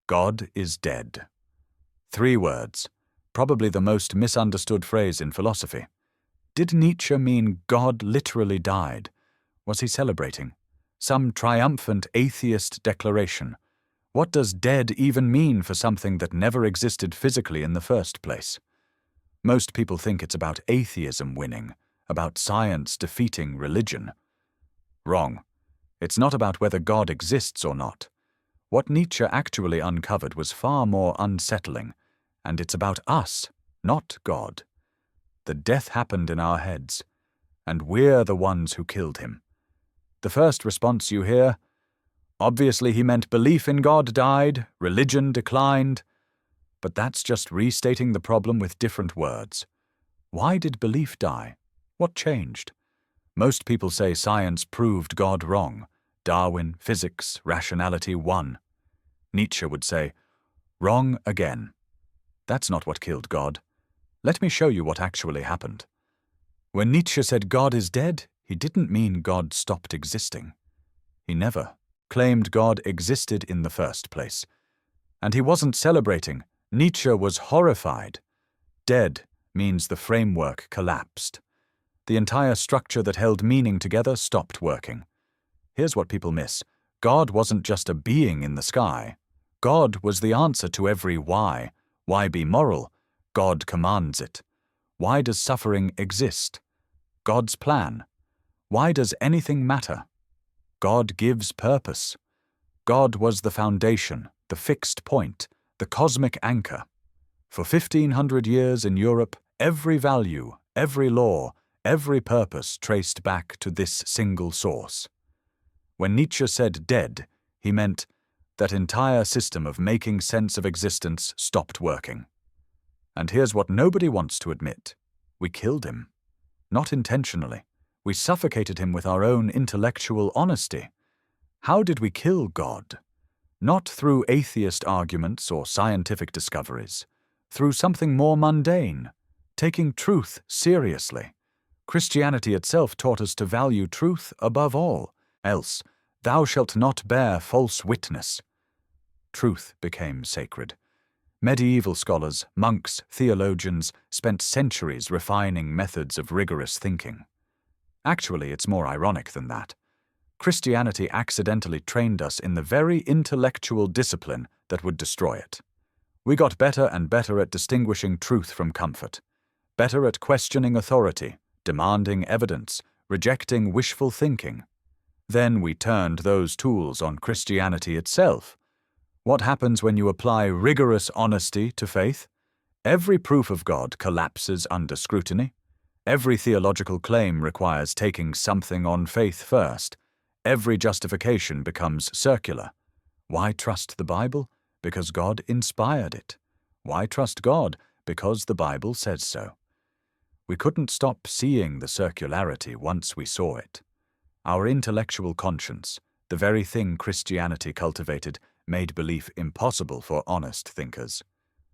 God is dead. 3 words, probably the most misunderstood phrase in philosophy. Did Nietzsche mean God literally died? Was he celebrating some triumphant atheist declaration? What does dead even mean for something that never existed physically in the first place? Most people think it's about atheism winning, about science defeating religion. Wrong. It's not about whether God exists or not. What Nietzsche actually uncovered was far more unsettling, and it's about us, not God. The death happened in our heads, and we're the ones who killed him. The first response you hear, obviously he meant belief in God died, religion declined, but that's just restating the problem with different words. Why did belief die? What changed? Most people say science proved God wrong. Darwin, physics, rationality won. Nietzsche would say, wrong again. That's not what killed God. Let me show you what actually happened. When Nietzsche said God is dead, he didn't mean God stopped existing. He never claimed God existed in the first place. And he wasn't celebrating. Nietzsche was horrified. Dead means the framework collapsed. The entire structure that held meaning together stopped working. Here's what people miss. God wasn't just a being in the sky. God was the answer to every why. Why be moral? God commands it. Why does suffering exist? God's plan. Why does anything matter? God gives purpose. God was the foundation, the fixed point, the cosmic anchor. For 1500 years in Europe, every value, every law, every purpose traced back to this single source. When Nietzsche said dead, he meant that entire system of making sense of existence stopped working. And here's what nobody wants to admit. We killed him. Not intentionally. We suffocated him with our own intellectual honesty. How did we kill God? Not through atheist arguments or scientific discoveries. Through something more mundane, taking truth seriously. Christianity itself taught us to value truth above all. Else, thou shalt not bear false witness. Truth became sacred. Medieval scholars, monks, theologians spent centuries refining methods of rigorous thinking. Actually, it's more ironic than that. Christianity accidentally trained us in the very intellectual discipline that would destroy it. We got better and better at distinguishing truth from comfort, better at questioning authority, demanding evidence, rejecting wishful thinking. Then we turned those tools on Christianity itself. What happens when you apply rigorous honesty to faith? Every proof of God collapses under scrutiny. Every theological claim requires taking something on faith first. Every justification becomes circular. Why trust the Bible? Because God inspired it. Why trust God? Because the Bible says so. We couldn't stop seeing the circularity once we saw it. Our intellectual conscience, the very thing Christianity cultivated, made belief impossible for honest thinkers.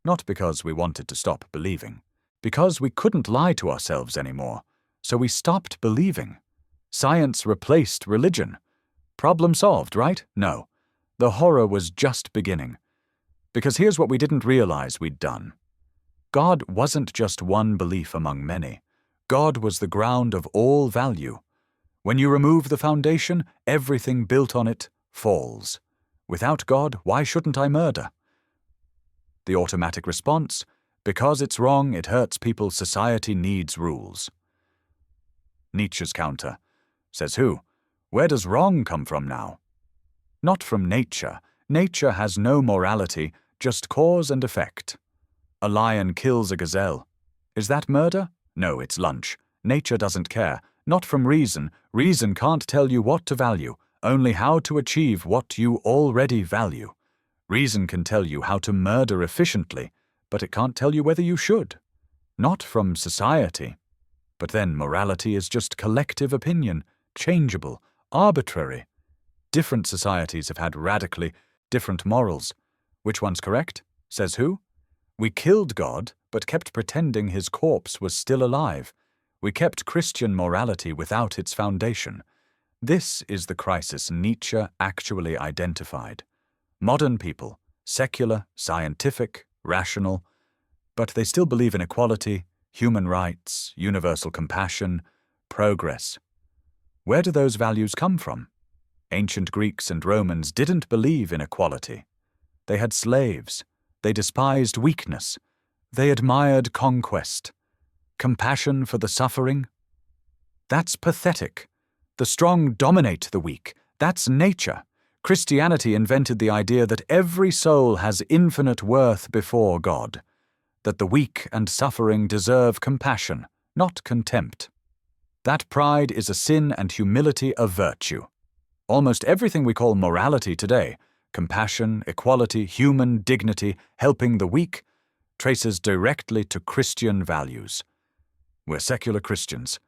Not because we wanted to stop believing. Because we couldn't lie to ourselves anymore. So we stopped believing. Science replaced religion. Problem solved, right? No. The horror was just beginning. Because here's what we didn't realize we'd done. God wasn't just one belief among many. God was the ground of all value. When you remove the foundation, everything built on it falls. Without God, why shouldn't I murder? The automatic response, because it's wrong, it hurts people, society needs rules. Nietzsche's counter. Says who? Where does wrong come from now? Not from nature. Nature has no morality, just cause and effect. A lion kills a gazelle. Is that murder? No, it's lunch. Nature doesn't care. Not from reason. Reason can't tell you what to value, only how to achieve what you already value. Reason can tell you how to murder efficiently, but it can't tell you whether you should. Not from society. But then morality is just collective opinion, changeable, arbitrary. Different societies have had radically different morals. Which one's correct? Says who? We killed God, but kept pretending his corpse was still alive. We kept Christian morality without its foundation. This is the crisis Nietzsche actually identified. Modern people, secular, scientific, rational, but they still believe in equality, human rights, universal compassion, progress. Where do those values come from? Ancient Greeks and Romans didn't believe in equality. They had slaves. They despised weakness. They admired conquest. Compassion for the suffering? That's pathetic. The strong dominate the weak. That's nature. Christianity invented the idea that every soul has infinite worth before God, that the weak and suffering deserve compassion, not contempt. That pride is a sin and humility a virtue. Almost everything we call morality today, compassion, equality, human dignity, helping the weak, traces directly to Christian values. We're secular Christians.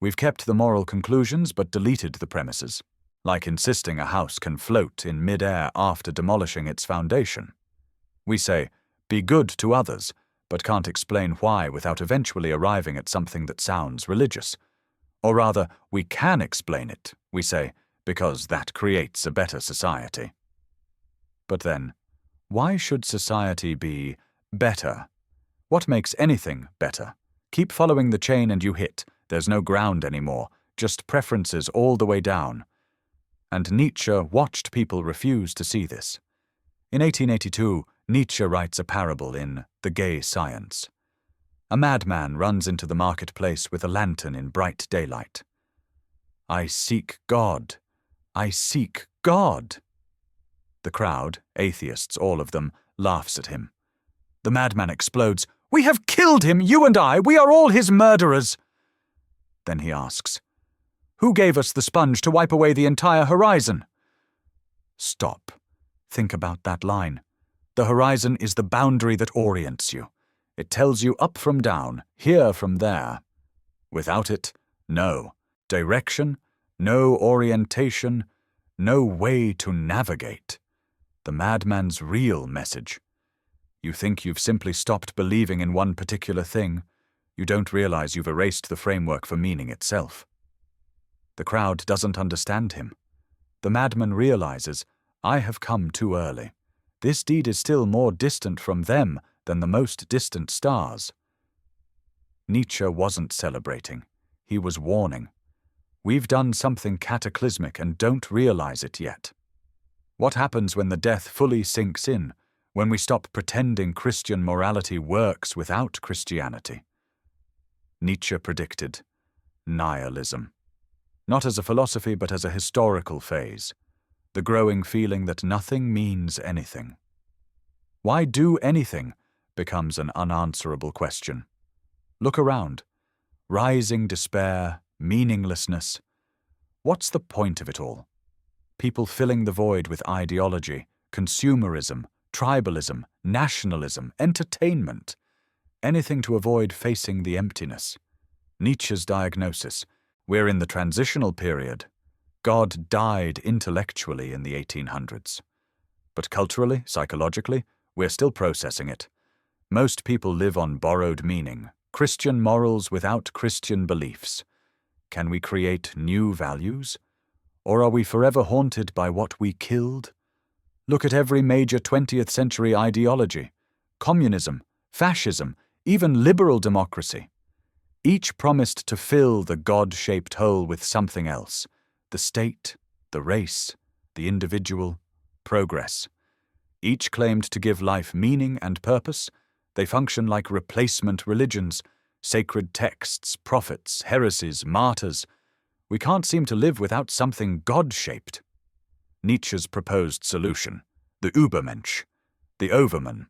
We've kept the moral conclusions but deleted the premises, like insisting a house can float in mid-air after demolishing its foundation. We say, be good to others, but can't explain why without eventually arriving at something that sounds religious. Or rather, we can explain it, we say, because that creates a better society. But then, why should society be better? What makes anything better? Keep following the chain and you hit. There's no ground anymore, just preferences all the way down. And Nietzsche watched people refuse to see this. In 1882, Nietzsche writes a parable in The Gay Science. A madman runs into the marketplace with a lantern in bright daylight. I seek God. I seek God. The crowd, atheists all of them, laughs at him. The madman explodes. We have killed him, you and I. We are all his murderers. Then he asks, who gave us the sponge to wipe away the entire horizon? Stop. Think about that line. The horizon is the boundary that orients you. It tells you up from down, here from there. Without it, no direction, no orientation, no way to navigate. The madman's real message. You think you've simply stopped believing in one particular thing. You don't realize you've erased the framework for meaning itself. The crowd doesn't understand him. The madman realizes, I have come too early. This deed is still more distant from them than the most distant stars. Nietzsche wasn't celebrating. He was warning. We've done something cataclysmic and don't realize it yet. What happens when the death fully sinks in, when we stop pretending Christian morality works without Christianity? Nietzsche predicted nihilism. Not as a philosophy, but as a historical phase. The growing feeling that nothing means anything. Why do anything becomes an unanswerable question. Look around. Rising despair, meaninglessness. What's the point of it all? People filling the void with ideology, consumerism, tribalism, nationalism, entertainment. Anything to avoid facing the emptiness. Nietzsche's diagnosis. We're in the transitional period. God died intellectually in the 1800s. But culturally, psychologically, we're still processing it. Most people live on borrowed meaning, Christian morals without Christian beliefs. Can we create new values? Or are we forever haunted by what we killed? Look at every major 20th century ideology. Communism, fascism, even liberal democracy. Each promised to fill the God-shaped hole with something else. The state, the race, the individual, progress. Each claimed to give life meaning and purpose. They function like replacement religions, sacred texts, prophets, heresies, martyrs. We can't seem to live without something God-shaped. Nietzsche's proposed solution, the Übermensch, the overman.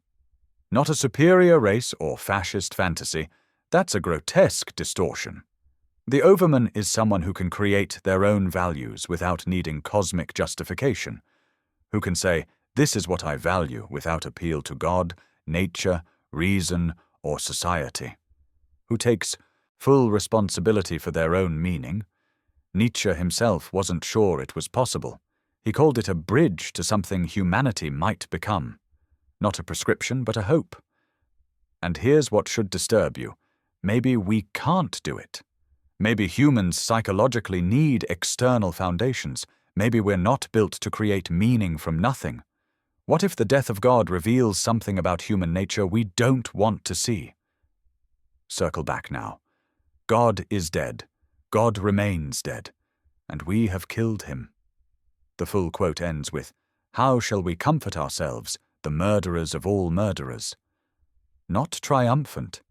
Not a superior race or fascist fantasy, that's a grotesque distortion. The overman is someone who can create their own values without needing cosmic justification, who can say, this is what I value without appeal to God, nature, reason, or society, who takes full responsibility for their own meaning. Nietzsche himself wasn't sure it was possible. He called it a bridge to something humanity might become. Not a prescription, but a hope. And here's what should disturb you. Maybe we can't do it. Maybe humans psychologically need external foundations. Maybe we're not built to create meaning from nothing. What if the death of God reveals something about human nature we don't want to see? Circle back now. God is dead. God remains dead. And we have killed him. The full quote ends with, "How shall we comfort ourselves, the murderers of all murderers?" Not triumphant,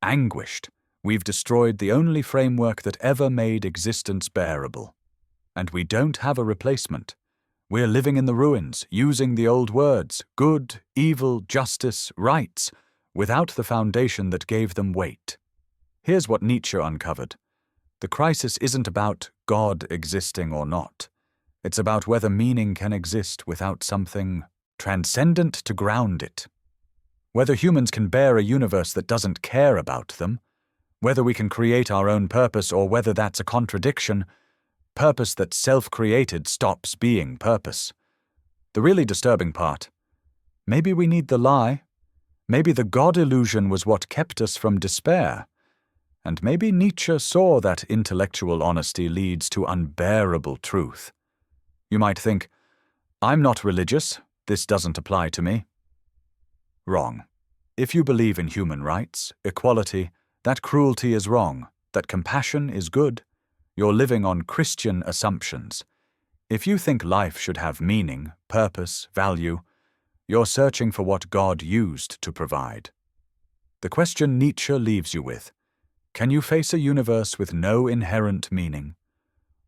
anguished, we've destroyed the only framework that ever made existence bearable. And we don't have a replacement. We're living in the ruins, using the old words, good, evil, justice, rights, without the foundation that gave them weight. Here's what Nietzsche uncovered. The crisis isn't about God existing or not. It's about whether meaning can exist without something transcendent to ground it. Whether humans can bear a universe that doesn't care about them, whether we can create our own purpose or whether that's a contradiction, purpose that's self-created stops being purpose. The really disturbing part, maybe we need the lie, maybe the God illusion was what kept us from despair, and maybe Nietzsche saw that intellectual honesty leads to unbearable truth. You might think, I'm not religious, this doesn't apply to me. Wrong. If you believe in human rights, equality, that cruelty is wrong, that compassion is good, you're living on Christian assumptions. If you think life should have meaning, purpose, value, you're searching for what God used to provide. The question Nietzsche leaves you with, can you face a universe with no inherent meaning?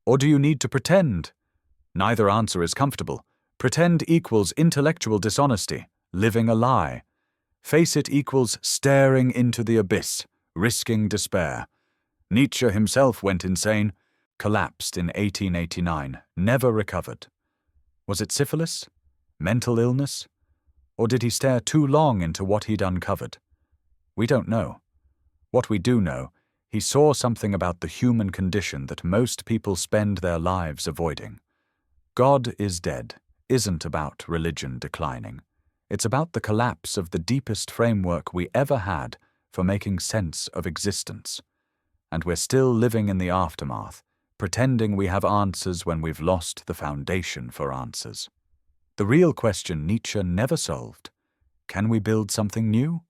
Or do you need to pretend? Neither answer is comfortable. Pretend equals intellectual dishonesty, living a lie. Face it equals staring into the abyss, risking despair. Nietzsche himself went insane, collapsed in 1889, never recovered. Was it syphilis? Mental illness? Or did he stare too long into what he'd uncovered? We don't know. What we do know, he saw something about the human condition that most people spend their lives avoiding. God is dead isn't about religion declining. It's about the collapse of the deepest framework we ever had for making sense of existence. And we're still living in the aftermath, pretending we have answers when we've lost the foundation for answers. The real question Nietzsche never solved, can we build something new?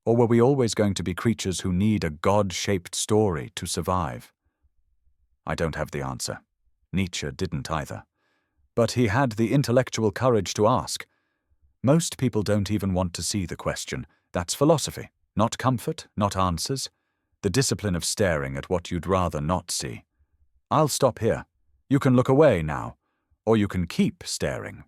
Or were we always going to be creatures who need a God-shaped story to survive? I don't have the answer. Nietzsche didn't either. But he had the intellectual courage to ask. Most people don't even want to see the question. That's philosophy, not comfort, not answers. The discipline of staring at what you'd rather not see. I'll stop here. You can look away now, or you can keep staring.